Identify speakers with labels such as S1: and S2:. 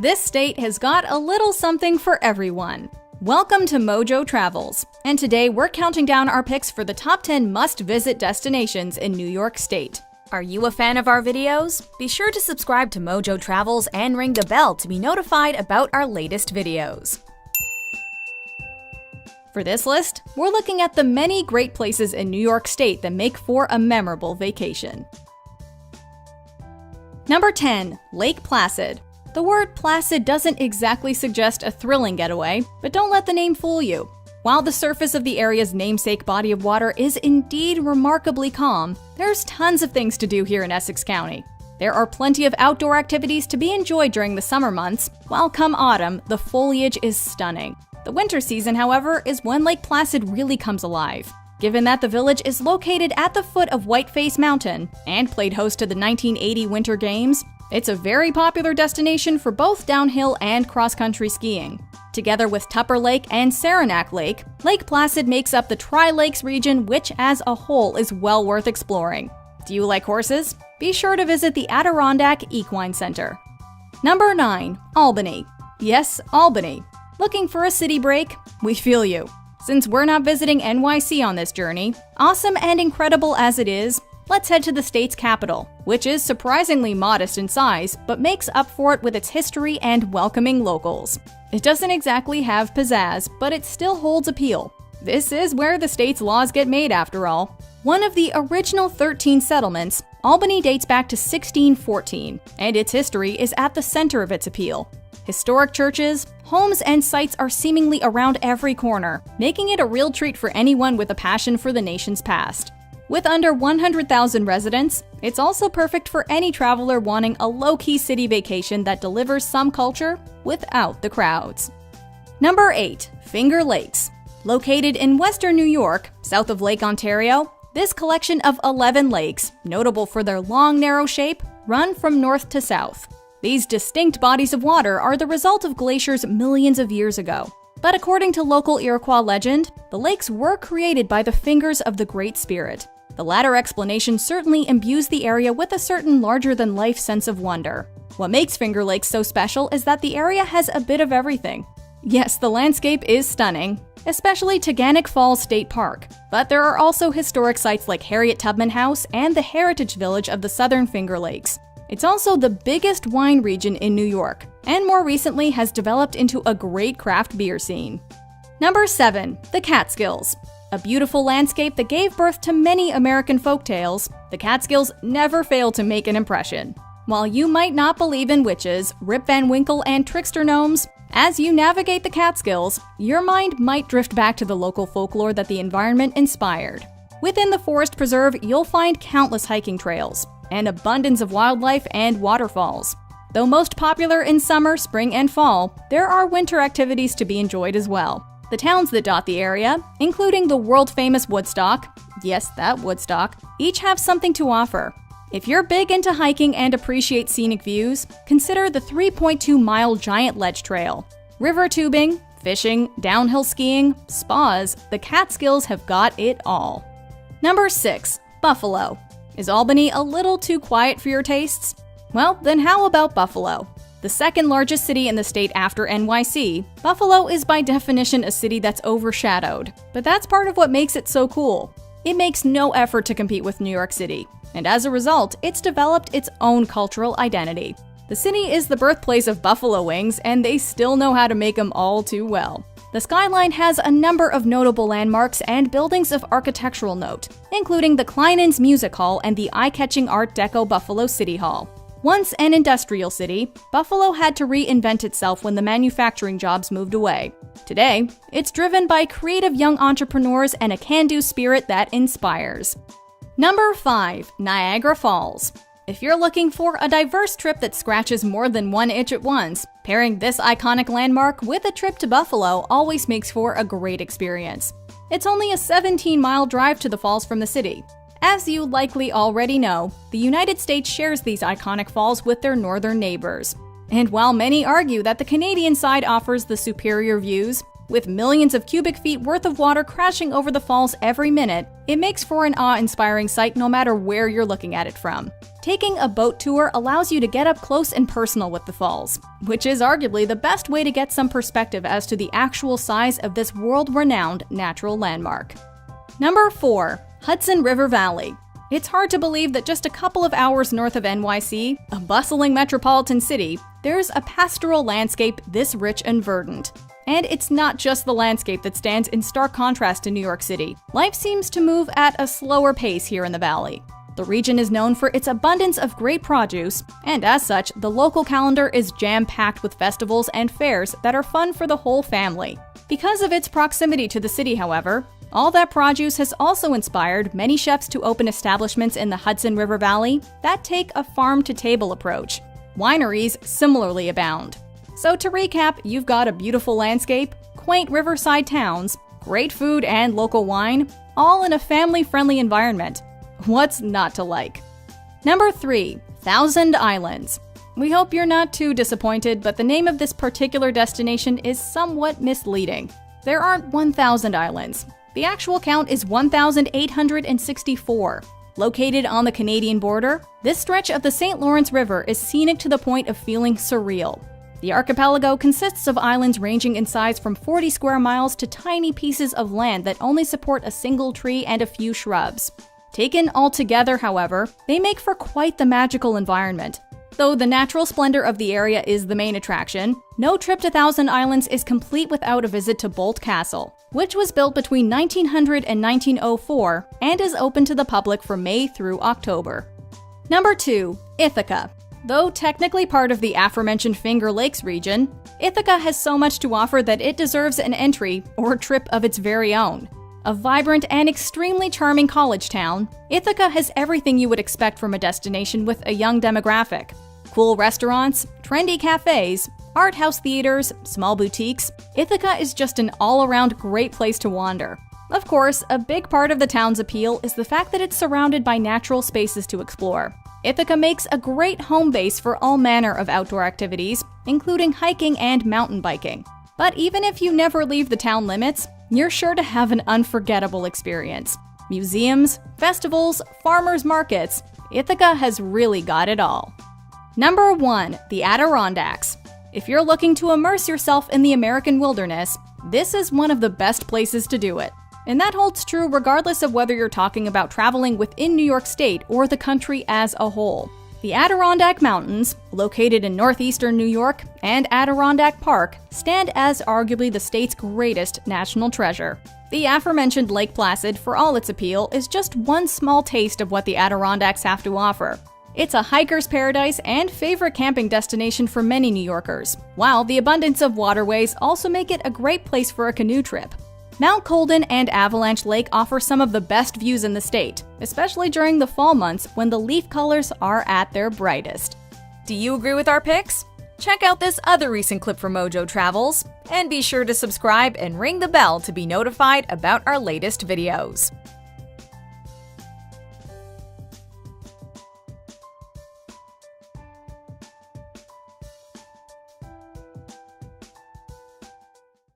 S1: this state has got a little something for everyone. Welcome to Mojo Travels, and today we're counting down our picks for the top 10 must-visit destinations in New York State. Are you a fan of our videos? Be sure to subscribe to Mojo Travels and ring the bell to be notified about our latest videos. For this list, we're looking at the many great places in New York State that make for a memorable vacation. Number 10. Lake Placid. The word placid doesn't exactly suggest a thrilling getaway, but don't let the name fool you. While the surface of the area's namesake body of water is indeed remarkably calm, there's tons of things to do here in Essex County. There are plenty of outdoor activities to be enjoyed during the summer months, while come autumn, the foliage is stunning. The winter season, however, is when Lake Placid really comes alive. Given that the village is located at the foot of Whiteface Mountain and played host to the 1980 Winter Games, it's a very popular destination for both downhill and cross-country skiing. Together with Tupper Lake and Saranac Lake, Lake Placid makes up the Tri-Lakes region, which as a whole is well worth exploring. Do you like horses? Be sure to visit the Adirondack Equine Center. Number 9. Albany. Yes, Albany. Looking for a city break? We feel you. Since we're not visiting NYC on this journey, awesome and incredible as it is, let's head to the state's capital, which is surprisingly modest in size, but makes up for it with its history and welcoming locals. It doesn't exactly have pizzazz, but it still holds appeal. This is where the state's laws get made, after all. One of the original 13 settlements, Albany dates back to 1614, and its history is at the center of its appeal. Historic churches, homes, and sites are seemingly around every corner, making it a real treat for anyone with a passion for the nation's past. With under 100,000 residents, it's also perfect for any traveler wanting a low-key city vacation that delivers some culture without the crowds. Number 8. Finger Lakes. Located in western New York, south of Lake Ontario, this collection of 11 lakes, notable for their long, narrow shape, run from north to south. These distinct bodies of water are the result of glaciers millions of years ago. But according to local Iroquois legend, the lakes were created by the fingers of the Great Spirit. The latter explanation certainly imbues the area with a certain larger-than-life sense of wonder. What makes Finger Lakes so special is that the area has a bit of everything. Yes, the landscape is stunning, especially Taganic Falls State Park, but there are also historic sites like Harriet Tubman House and the Heritage Village of the Southern Finger Lakes. It's also the biggest wine region in New York, and more recently has developed into a great craft beer scene. Number 7. The Catskills. A beautiful landscape that gave birth to many American folktales, the Catskills never fail to make an impression. While you might not believe in witches, Rip Van Winkle, and trickster gnomes, as you navigate the Catskills, your mind might drift back to the local folklore that the environment inspired. Within the forest preserve, you'll find countless hiking trails, an abundance of wildlife and waterfalls. Though most popular in summer, spring, and fall, there are winter activities to be enjoyed as well. The towns that dot the area, including the world-famous Woodstock, yes, that Woodstock, each have something to offer. If you're big into hiking and appreciate scenic views, consider the 3.2-mile Giant Ledge Trail. River tubing, fishing, downhill skiing, spas, the Catskills have got it all. Number 6. Buffalo. Is Albany a little too quiet for your tastes? Well, then how about Buffalo? The second largest city in the state after NYC, Buffalo is by definition a city that's overshadowed. But that's part of what makes it so cool. It makes no effort to compete with New York City, and as a result, it's developed its own cultural identity. The city is the birthplace of buffalo wings, and they still know how to make them all too well. The skyline has a number of notable landmarks and buildings of architectural note, including the Kleinens Music Hall and the eye-catching Art Deco Buffalo City Hall. Once an industrial city, Buffalo had to reinvent itself when the manufacturing jobs moved away. Today, it's driven by creative young entrepreneurs and a can-do spirit that inspires. Number 5. Niagara Falls. If you're looking for a diverse trip that scratches more than one itch at once, pairing this iconic landmark with a trip to Buffalo always makes for a great experience. It's only a 17-mile drive to the falls from the city. As you likely already know, the United States shares these iconic falls with their northern neighbors. And while many argue that the Canadian side offers the superior views, With millions of cubic feet worth of water crashing over the falls every minute, it makes for an awe-inspiring sight no matter where you're looking at it from. Taking a boat tour allows you to get up close and personal with the falls, which is arguably the best way to get some perspective as to the actual size of this world-renowned natural landmark. Number 4. Hudson River Valley. It's hard to believe that just a couple of hours north of NYC, a bustling metropolitan city, there's a pastoral landscape this rich and verdant. And it's not just the landscape that stands in stark contrast to New York City. Life seems to move at a slower pace here in the valley. The region is known for its abundance of great produce, and as such, the local calendar is jam-packed with festivals and fairs that are fun for the whole family. Because of its proximity to the city, however, all that produce has also inspired many chefs to open establishments in the Hudson River Valley that take a farm-to-table approach. Wineries similarly abound. So to recap, you've got a beautiful landscape, quaint riverside towns, great food and local wine, all in a family-friendly environment. What's not to like? Number 3. Thousand Islands. We hope you're not too disappointed, but the name of this particular destination is somewhat misleading. There aren't 1,000 islands. The actual count is 1,864. Located on the Canadian border, this stretch of the St. Lawrence River is scenic to the point of feeling surreal. The archipelago consists of islands ranging in size from 40 square miles to tiny pieces of land that only support a single tree and a few shrubs. Taken all together, however, they make for quite the magical environment. Though the natural splendor of the area is the main attraction, no trip to Thousand Islands is complete without a visit to Bolt Castle, which was built between 1900 and 1904 and is open to the public from May through October. Number 2. Ithaca. Though technically part of the aforementioned Finger Lakes region, Ithaca has so much to offer that it deserves an entry or trip of its very own. A vibrant and extremely charming college town, Ithaca has everything you would expect from a destination with a young demographic. Cool restaurants, trendy cafes, art house theaters, small boutiques. Ithaca is just an all-around great place to wander. Of course, a big part of the town's appeal is the fact that it's surrounded by natural spaces to explore. Ithaca makes a great home base for all manner of outdoor activities, including hiking and mountain biking. But even if you never leave the town limits, you're sure to have an unforgettable experience. Museums, festivals, farmers markets, Ithaca has really got it all. Number 1. The Adirondacks. If you're looking to immerse yourself in the American wilderness, this is one of the best places to do it. And that holds true regardless of whether you're talking about traveling within New York State or the country as a whole. The Adirondack Mountains, located in northeastern New York, and Adirondack Park stand as arguably the state's greatest national treasure. The aforementioned Lake Placid, for all its appeal, is just one small taste of what the Adirondacks have to offer. It's a hiker's paradise and favorite camping destination for many New Yorkers, while the abundance of waterways also make it a great place for a canoe trip. Mount Colden and Avalanche Lake offer some of the best views in the state, especially during the fall months when the leaf colors are at their brightest. Do you agree with our picks? Check out this other recent clip from Mojo Travels, and be sure to subscribe and ring the bell to be notified about our latest videos.